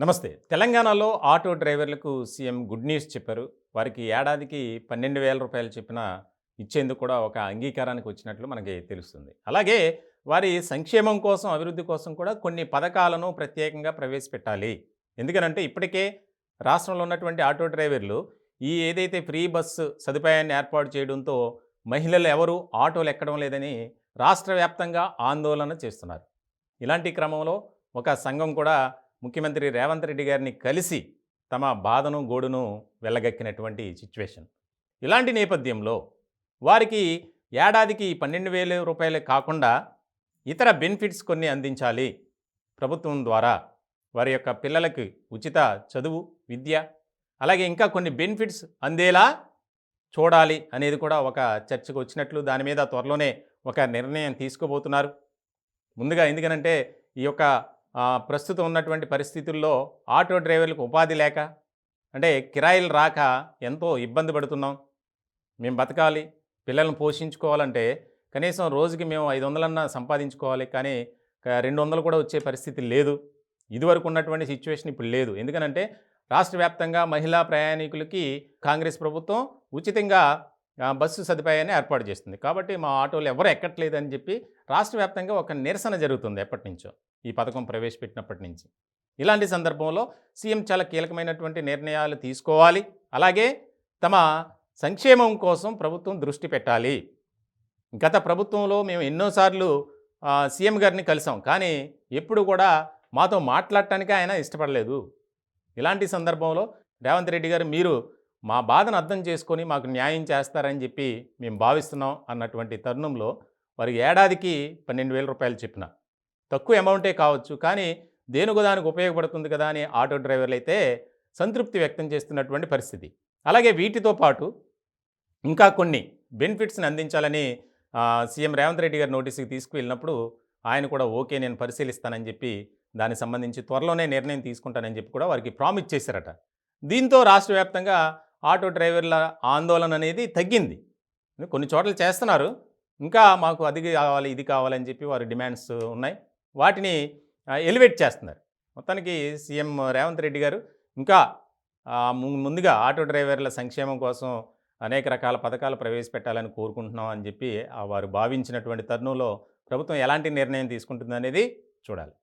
నమస్తే. తెలంగాణలో ఆటో డ్రైవర్లకు సీఎం గుడ్ న్యూస్ చెప్పారు. వారికి ఏడాదికి రూ. 12,000 చొప్పున ఇచ్చేందుకు కూడా ఒక అంగీకారానికి వచ్చినట్లు మనకి తెలుస్తుంది. అలాగే వారి సంక్షేమం కోసం, అభివృద్ధి కోసం కూడా కొన్ని పథకాలను ప్రత్యేకంగా ప్రవేశపెట్టాలి. ఎందుకనంటే ఇప్పటికే రాష్ట్రంలో ఉన్నటువంటి ఆటో డ్రైవర్లు ఏదైతే ఫ్రీ బస్సు సదుపాయాన్ని ఏర్పాటు చేయడంతో మహిళలు ఎవరు ఆటోలు ఎక్కడం లేదని రాష్ట్ర వ్యాప్తంగా ఆందోళన చేస్తున్నారు. ఇలాంటి క్రమంలో ఒక సంఘం కూడా ముఖ్యమంత్రి రేవంత్ రెడ్డి గారిని కలిసి తమ బాధను గోడును వెళ్ళగక్కినటువంటి సిచ్యువేషన్. ఇలాంటి నేపథ్యంలో వారికి ఏడాదికి రూ. 12,000 కాకుండా ఇతర బెనిఫిట్స్ కొన్ని అందించాలి ప్రభుత్వం ద్వారా. వారి యొక్క పిల్లలకి ఉచిత చదువు, విద్య, అలాగే ఇంకా కొన్ని బెనిఫిట్స్ అందేలా చూడాలి అనేది కూడా ఒక చర్చకు వచ్చినట్లు, దాని మీద త్వరలోనే ఒక నిర్ణయం తీసుకోబోతున్నారు. ముందుగా ఎందుకనంటే ఈ యొక్క ప్రస్తుతం ఉన్నటువంటి పరిస్థితుల్లో ఆటో డ్రైవర్లకు ఉపాధి లేక, అంటే కిరాయిలు రాక ఎంతో ఇబ్బంది పడుతున్నాం. మేము బతకాలి, పిల్లల్ని పోషించుకోవాలంటే కనీసం రోజుకి మేము 500 సంపాదించుకోవాలి, కానీ 200 కూడా వచ్చే పరిస్థితి లేదు. ఇదివరకు ఉన్నటువంటి సిచ్యువేషన్ ఇప్పుడు లేదు. ఎందుకనంటే రాష్ట్ర వ్యాప్తంగా మహిళా ప్రయాణికులకి కాంగ్రెస్ ప్రభుత్వం ఉచితంగా బస్సు సదుపాయాన్ని ఏర్పాటు చేస్తుంది. కాబట్టి మా ఆటోలు ఎవరు ఎక్కట్లేదని చెప్పి రాష్ట్ర వ్యాప్తంగా ఒక నిరసన జరుగుతుంది ఎప్పటి నుంచో, ఈ పథకం ప్రవేశపెట్టినప్పటి నుంచి. ఇలాంటి సందర్భంలో సీఎం చాలా కీలకమైనటువంటి నిర్ణయాలు తీసుకోవాలి. అలాగే తమ సంక్షేమం కోసం ప్రభుత్వం దృష్టి పెట్టాలి. గత ప్రభుత్వంలో మేము ఎన్నోసార్లు సీఎం గారిని కలిసాం, కానీ ఎప్పుడు కూడా మాతో మాట్లాడటానికి ఆయన ఇష్టపడలేదు. ఇలాంటి సందర్భంలో రేవంత్ రెడ్డి గారు మీరు మా బాధను అర్థం చేసుకొని మాకు న్యాయం చేస్తారని చెప్పి మేము భావిస్తున్నాం అన్నటువంటి తరుణంలో వారికి ఏడాదికి రూ. 12,000 చెప్పిన తక్కువ అమౌంటే కావచ్చు, కానీ దేనికో దానికి ఉపయోగపడుతుంది కదా అని ఆటో డ్రైవర్లు అయితే సంతృప్తి వ్యక్తం చేస్తున్నటువంటి పరిస్థితి. అలాగే వీటితో పాటు ఇంకా కొన్ని బెనిఫిట్స్ని అందించాలని సీఎం రేవంత్ రెడ్డి గారి నోటీస్కి తీసుకువెళ్ళినప్పుడు ఆయన కూడా ఓకే నేను పరిశీలిస్తానని చెప్పి దానికి సంబంధించి త్వరలోనే నిర్ణయం తీసుకుంటానని చెప్పి కూడా వారికి ప్రామిస్ చేశారట. దీంతో రాష్ట్ర వ్యాప్తంగా ఆటో డ్రైవర్ల ఆందోళన అనేది తగ్గింది. కొన్ని చోట్ల చేస్తున్నారు, ఇంకా మాకు అది కావాలి ఇది కావాలని చెప్పి వారి డిమాండ్స్ ఉన్నాయి, వాటిని ఎలివేట్ చేస్తున్నారు. మొత్తానికి సీఎం రేవంత్ రెడ్డి గారు ఇంకా ముందుగా ఆటో డ్రైవర్ల సంక్షేమం కోసం అనేక రకాల పథకాలు ప్రవేశపెట్టాలని కోరుకుంటున్నాం అని చెప్పి వారు భావించినటువంటి తరుణంలో ప్రభుత్వం ఎలాంటి నిర్ణయం తీసుకుంటుందనేది చూడాలి.